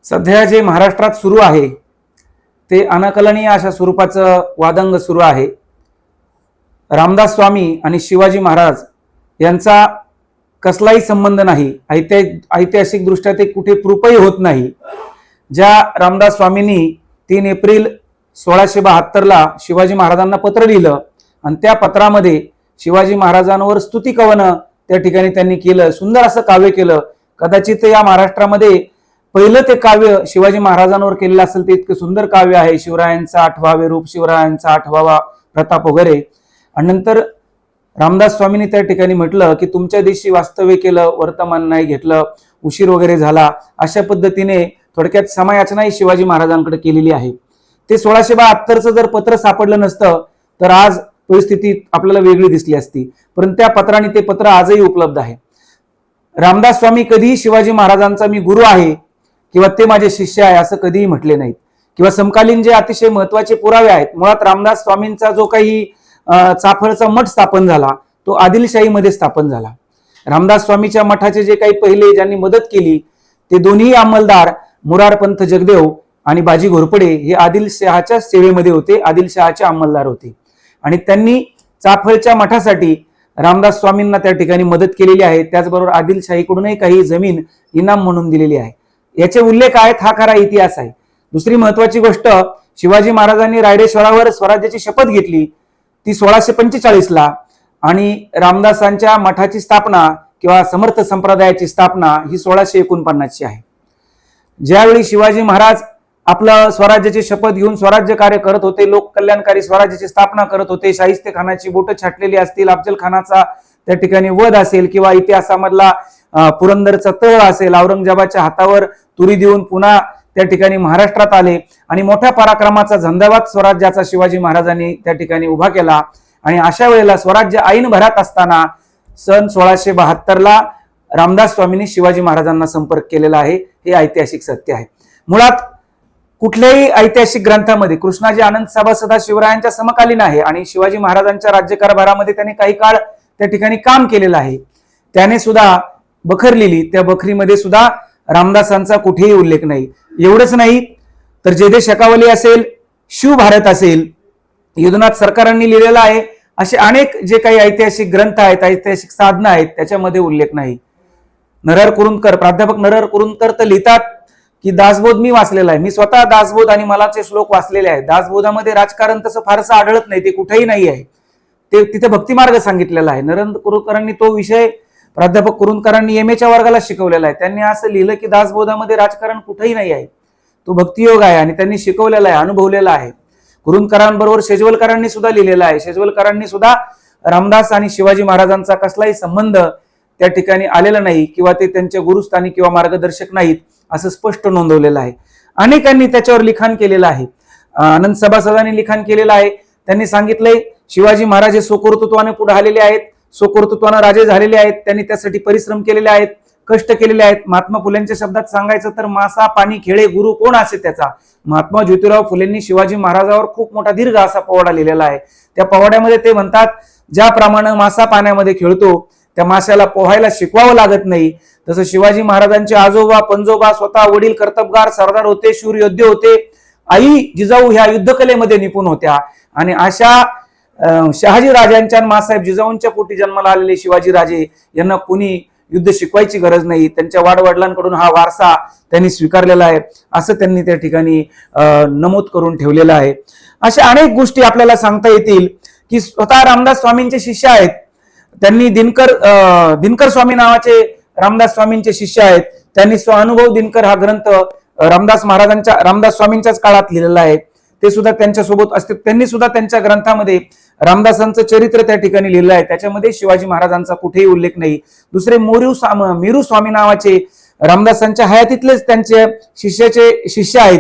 सध्या जे महाराष्ट्रात सुरू आहे ते अनाकलनीय अशा स्वरूपाचं वादंग सुरू आहे। रामदास स्वामी आणि शिवाजी महाराज यांचा कसलाही संबंध नाही, ऐतिहासिक दृष्ट्या ते कुठे प्रूफही होत नाही। ज्या रामदास स्वामींनी 3 एप्रिल 1672 ला शिवाजी महाराजांना पत्र लिहिलं आणि त्या पत्रामध्ये शिवाजी महाराजांवर स्तुती कवन त्या ठिकाणी त्यांनी केलं, सुंदर असं काव्य केलं। कदाचित या महाराष्ट्रामध्ये पहिलं ते काव्य शिवाजी महाराजांवर केलेलं असेल ते इतकं सुंदर काव्य आहे। शिवरायांचा 8वावे रूप, शिवरायांचा 8वावा प्रताप वगैरे। आणि नंतर रामदास स्वामींनी त्या ठिकाणी म्हटलं की तुमच्या दिवशी वास्तव्य केलं, वर्तमान नाही घेतलं, उशीर वगैरे झाला, अशा पद्धतीने थोडक्यात समायाचनाही शिवाजी महाराजांकडे केलेली आहे। ते 1672चं जर पत्र सापडलं नसतं तर आज परिस्थिती आपल्याला वेगळी दिसली असती, परंतु त्या पत्राने ते पत्र आजही उपलब्ध आहे। रामदास स्वामी कधीही शिवाजी महाराजांचा मी गुरु आहे किंवा ते माझे शिष्य आहे असं कधीही म्हटले नाहीत, किंवा समकालीन जे अतिशय महत्वाचे पुरावे आहेत। मुळात रामदास स्वामींचा जो काही चाफळचा मठ स्थापन झाला तो आदिलशाहीमध्ये स्थापन झाला। रामदास स्वामीच्या मठाचे जे काही पहिले ज्यांनी मदत केली ते दोन्ही अंमलदार मुरारपंत जगदेव आणि बाजी घोरपडे हे आदिलशहाच्या सेवेमध्ये होते, आदिलशहाचे अंमलदार होते। आणि त्यांनी चाफळच्या मठासाठी रामदास स्वामींना त्या ठिकाणी मदत केलेली आहे। त्याचबरोबर आदिलशाहीकडूनही काही जमीन इनाम म्हणून दिलेली आहे। याचे उल्लेख आहेत, हा खरा इतिहास आहे। दुसरी महत्वाची गोष्ट, शिवाजी महाराजांनी रायरेश्वरावर स्वराज्याची शपथ घेतली ती 1645 ला, आणि रामदासांच्या मठाची स्थापना किंवा समर्थ संप्रदायाची स्थापना ही 1649 ची आहे। ज्यावेळी शिवाजी महाराज आपलं स्वराज्याची शपथ घेऊन स्वराज्य कार्य करत होते, लोक कल्याणकारी स्वराज्याची स्थापना करत होते, शाहिस्ते खानाची बोटं छाटलेली असतील, अफजल खानाचा त्या ठिकाणी वध असेल किंवा इतिहासामधला पुरंदरचा तळ असेल, औरंगजेबाच्या हातावर तुरी देऊन पुन्हा त्या ठिकाणी महाराष्ट्रात आले आणि मोठ्या पराक्रमाचा झंझावात स्वराज्याचा शिवाजी महाराजांनी त्या ठिकाणी उभा केला। आणि अशा वेळेला स्वराज्य ऐन भरात असताना सन 1672 ला रामदास स्वामींनी शिवाजी महाराजांना संपर्क केलेला आहे, हे ऐतिहासिक सत्य आहे। मुळात कुठल्याही ऐतिहासिक ग्रंथामध्ये कृष्णाजी आनंद सभासद शिवरायांच्या समकालीन आहे आणि शिवाजी महाराजांच्या राज्यकारभारामध्ये त्यांनी काही काळ त्या ठिकाणी काम केलेलं आहे। त्याने सुद्धा बखर लिहिली, त्या बखरीमध्ये सुद्धा रामदासांचा कुठेही उल्लेख नाही। एवढंच नाही तर जयदेव शकावली असेल, शिवभारत असेल, यदुनाथ सरकारांनी लिहिलेला आहे, असे अनेक जे काही ऐतिहासिक ग्रंथ आहेत, ऐतिहासिक साधना आहेत, त्याच्यामध्ये उल्लेख नाही। नरहर कुरुंदकर, प्राध्यापक नरहर कुरुंदकर तर लिहितात की दासबोध मी वाचलेला आहे, मी स्वतः दासबोध आणि मलाचे श्लोक वाचलेले आहेत। दासबोधामध्ये राजकारण तसं फारसं आढळत नाही, ते कुठेही नाही आहे, ते तिथे भक्तिमार्ग सांगितलेला आहे। नरहर कुरुंदकरांनी तो विषय प्राध्यापक कुरुंदकरांनी MA च्या वर्गाला शिकवलेला आहे। त्यांनी असं लिहिलं की दासबोधामध्ये राजकारण कुठेही नाही आहे, तो भक्तियोग आहे आणि त्यांनी शिकवलेला आहे, अनुभवलेला आहे। कुरुंदकरांबरोबर शेजवलकरांनी सुद्धा लिहिलेला आहे। शेजवलकरांनी सुद्धा रामदास आणि शिवाजी महाराजांचा कसलाही संबंध त्या ठिकाणी आलेला नाही किंवा ते त्यांच्या गुरुस्थानी किंवा मार्गदर्शक नाहीत असं स्पष्ट नोंदवलेलं आहे। अनेकांनी त्याच्यावर लिखाण केलेलं आहे। आनंद सभासदांनी लिखाण केलेलं आहे। त्यांनी सांगितलंय शिवाजी महाराज हे स्वकर्तृत्वाने पुढे आलेले आहेत, स्वकर्तृत्वाने राजे झालेले आहेत, त्यांनी त्यासाठी परिश्रम केलेले आहेत, कष्ट केलेले आहेत। महात्मा फुलेंच्या शब्दात सांगायचं तर मासा पाणी खेळे गुरु कोण असे त्याचा। महात्मा ज्योतिराव फुलेंनी शिवाजी महाराजांवर खूप मोठा दीर्घ असा पवाडा लिहिलेला आहे। त्या पवाड्यामध्ये ते म्हणतात, ज्याप्रमाणे मासा पाण्यामध्ये खेळतो त्या माशाला पोहायला शिकवावं लागत नाही, तसं शिवाजी महाराजांचे आजोबा पंजोबा स्वतः वडील कर्तबगार सरदार होते, शूर योद्धे होते, आई जिजाऊ ह्या युद्धकलेमध्ये निपुण होत्या। आणि अशा शहाजी राजांच्या मासाहेब जिजाऊंच्या पोटी जन्माला आलेले शिवाजी राजे यांना कुणी युद्ध शिकवायची गरज नाही, त्यांच्या वाडवडिलांकडून हा वारसा त्यांनी स्वीकारलेला आहे असं त्यांनी त्या ठिकाणी नमूद करून ठेवलेलं आहे। अशा अनेक गोष्टी आपल्याला सांगता येतील की स्वतः रामदास स्वामींचे शिष्य आहेत, त्यांनी दिनकर स्वामी नावाचे रामदास स्वामींचे शिष्य आहेत, त्यांनी स्वानुभव दिनकर हा ग्रंथ रामदास स्वामींच्याच काळात लिहिलेला आहे। ते सुद्धा त्यांच्यासोबत असते, त्यांनी सुद्धा त्यांच्या ग्रंथामध्ये रामदासांचं चरित्र त्या ठिकाणी लिहिलं आहे, त्याच्यामध्ये शिवाजी महाराजांचा कुठेही उल्लेख नाही। दुसरे मीरू स्वामी नावाचे रामदासांच्या हयातीतलेच त्यांचे शिष्य आहेत,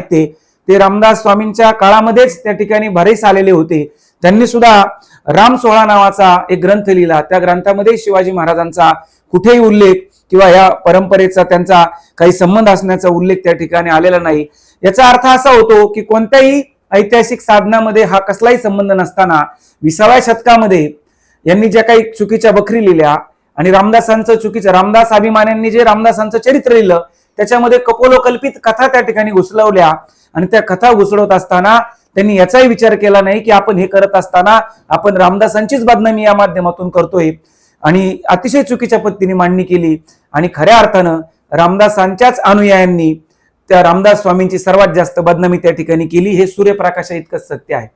ते रामदास स्वामींच्या काळामध्येच त्या ठिकाणी भरेस आलेले होते। त्यांनी सुद्धा राम सोहळा नावाचा एक ग्रंथ लिहिला, त्या ग्रंथामध्ये शिवाजी महाराजांचा कुठेही उल्लेख किंवा या परंपरेचा त्यांचा काही संबंध असण्याचा उल्लेख त्या ठिकाणी आलेला नाही। याचा अर्थ असा होतो की कोणत्याही ऐतिहासिक साधनामध्ये हा कसलाही संबंध नसताना 20व्या शतकामध्ये यांनी ज्या काही चुकीच्या बखरी लिहिल्या आणि रामदास अभिमान्यांनी जे रामदासांचं चरित्र लिहिलं त्याच्यामध्ये कपोलोकल्पित कथा त्या ठिकाणी घुसलवल्या आणि त्या कथा घुसळवत असताना त्यांनी याचाही विचार केला नाही की आपण हे करत असताना आपण रामदासांचीच बदनामी या माध्यमातून करतोय आणि अतिशय चुकीच्या पद्धतीने मांडणी केली आणि खऱ्या अर्थानं रामदासांच्याच अनुयायांनी त्या रामदास स्वामींची सर्वात जास्त बदनामी त्या ठिकाणी केली. हे सूर्यप्रकाशा इतकंच सत्य आहे.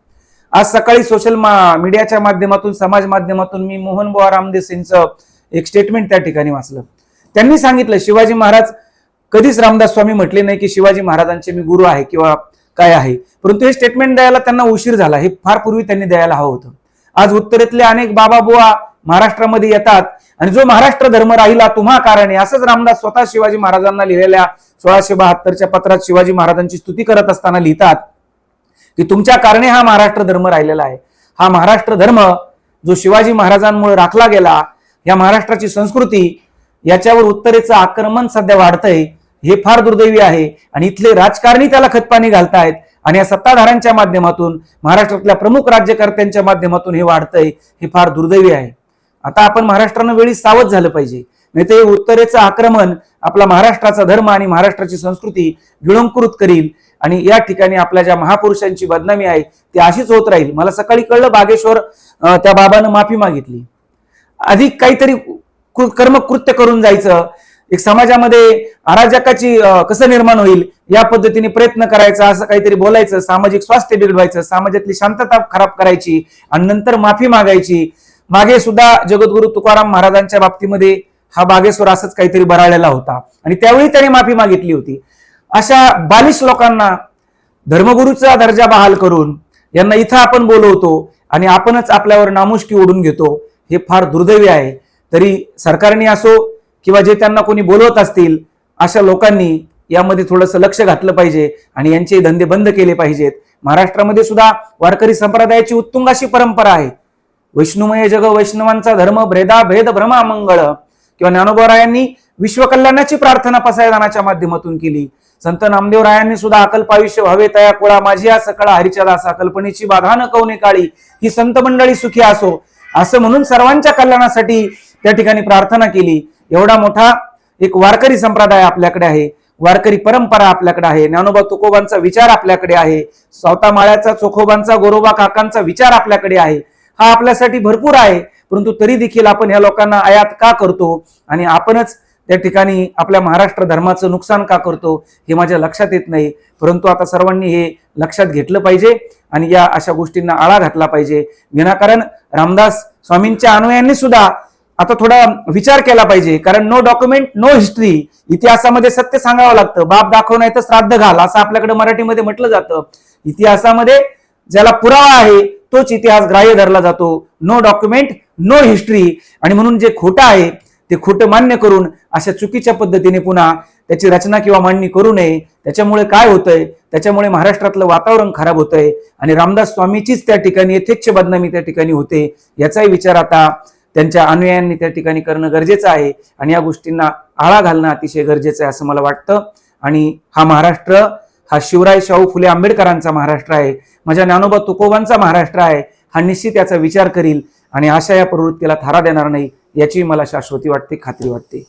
आज सकाळी सोशल मीडियाच्या माध्यमातून समाज माध्यमातून मी मोहन बुवा रामदेस यांचं एक स्टेटमेंट त्या ठिकाणी वाचलं. त्यांनी सांगितलं शिवाजी महाराज कधीच रामदास स्वामी म्हटले नाही की शिवाजी महाराजांचे मी गुरु आहे किंवा काय आहे, परंतु हे स्टेटमेंट द्यायला त्यांना उशीर झाला. हे फार पूर्वी त्यांनी द्यायला हवं होतं. आज उत्तरेतले अनेक बाबा बुवा महाराष्ट्रामध्ये येतात आणि जो महाराष्ट्र धर्म राहिला तुम्हा कारणे, असंच रामदास स्वतः शिवाजी महाराजांना लिहिलेल्या 1672च्या पत्रात शिवाजी महाराजांची स्तुती करत असताना लिहितात की तुमच्या कारणे हा महाराष्ट्र धर्म राहिलेला आहे. हा महाराष्ट्र धर्म जो शिवाजी महाराजांमुळे राखला गेला, या महाराष्ट्राची संस्कृती, याच्यावर उत्तरेचं आक्रमण सध्या वाढतंय. हे फार दुर्दैवी आहे आणि इथले राजकारणी त्याला खतपाणी घालतायत आणि या सत्ताधाऱ्यांच्या माध्यमातून, महाराष्ट्रातल्या प्रमुख राज्यकर्त्यांच्या माध्यमातून हे वाढतंय. हे फार दुर्दैवी आहे. आता आपण महाराष्ट्रानं वेळी सावध झालं पाहिजे, नाही ते उत्तरेचं आक्रमण आपला महाराष्ट्राचा धर्म आणि महाराष्ट्राची संस्कृती गिळंकृत करील आणि या ठिकाणी आपल्या ज्या महापुरुषांची बदनामी आहे ती अशीच होत राहील. मला सकाळी कळलं बागेश्वर त्या बाबानं माफी मागितली. अधिक काहीतरी कर्मकृत्य करून जायचं, एक समाजामध्ये अराजकाची कसं निर्माण होईल या पद्धतीने प्रयत्न करायचा, असं काहीतरी बोलायचं, सामाजिक स्वास्थ्य बिघडवायचं, समाजातली शांतता खराब करायची आणि नंतर माफी मागायची. मागे सुद्धा जगद्गुरु तुकाराम महाराजांच्या बाबतीमध्ये हा बागेश्वर असंच काहीतरी बराळलेला होता आणि त्यावेळी त्याने माफी मागितली होती. अशा बालिश लोकांना धर्मगुरूचा दर्जा बहाल करून यांना इथं आपण बोलवतो आणि आपणच आपल्यावर नामुष्की ओढून घेतो. हे फार दुर्दैवी आहे. तरी सरकारने असो किंवा जे त्यांना कोणी बोलवत असतील अशा लोकांनी यामध्ये थोडंसं लक्ष घातलं पाहिजे आणि यांचे धंदे बंद केले पाहिजेत. महाराष्ट्रामध्ये सुद्धा वारकरी संप्रदायाची उत्तुंग अशी परंपरा आहे. वैष्णवमय जग वैष्णवांचा धर्म भेदा भेद भ्रमा मंगळ किंवा ज्ञानोबारायांनी विश्वकल्याणाची प्रार्थना पसायदानाच्या माध्यमातून केली. संत नामदेवरायांनी सुद्धा अकल्प आयुष्य व्हावे तया कुळा माझी या सकळा हरिच्या दासा कल्पनेची बाधा न कवने काळी ही संत मंडळी सुखी असो असं म्हणून सर्वांच्या कल्याणासाठी त्या ठिकाणी प्रार्थना केली. एवढा मोठा एक वारकरी संप्रदाय आपल्याकडे आहे, वारकरी परंपरा आपल्याकडे आहे, ज्ञानोबा तुकोबांचा विचार आपल्याकडे आहे, सावता माळ्याचा चोखोबांचा गोरोबा काकांचा विचार आपल्याकडे आहे. हा आपल्यासाठी भरपूर आहे, परंतु तरी देखील आपण ह्या लोकांना आयात का करतो आणि आपणच त्या ठिकाणी आपल्या महाराष्ट्र धर्माचं नुकसान का करतो हे माझ्या लक्षात येत नाही. परंतु आता सर्वांनी हे लक्षात घेतलं पाहिजे आणि या अशा गोष्टींना आळा घातला पाहिजे. विनाकारण रामदास स्वामींच्या अनुयायांनी सुद्धा आता थोडा विचार केला पाहिजे, कारण नो डॉक्युमेंट नो हिस्ट्री. इतिहासामध्ये सत्य सांगावं लागतं. बाप दाखव नाही तर श्राद्ध घाल असं आपल्याकडे मराठीमध्ये म्हटलं जातं. इतिहासामध्ये ज्याला पुरावा आहे तोच इतिहास ग्राह्य धरला जातो. No document no history. आणि म्हणून जे खोटं आहे ते खोटं मान्य करून अशा चुकीच्या पद्धतीने पुन्हा त्याची रचना किंवा मांडणी करू नये. त्याच्यामुळे काय होतंय, त्याच्यामुळे महाराष्ट्रातलं वातावरण खराब होतंय आणि रामदास स्वामीचीच त्या ठिकाणी यथेच्छ बदनामी त्या ठिकाणी होते. याचाही विचार आता त्यांच्या अनुयायांनी त्या ठिकाणी करणं गरजेचं आहे आणि या गोष्टींना आळा घालणं अतिशय गरजेचं आहे असं मला वाटतं. आणि हा महाराष्ट्र हा शिवराय शाहू फुले आंबेडकरांचा महाराष्ट्र आहे, माझ्या ज्ञानोबा तुकोबांचा महाराष्ट्र आहे. हा निश्चित याचा विचार करील आणि अशा या प्रवृत्तीला थारा देणार नाही याची मला शाश्वती वाटते, खात्री वाटते.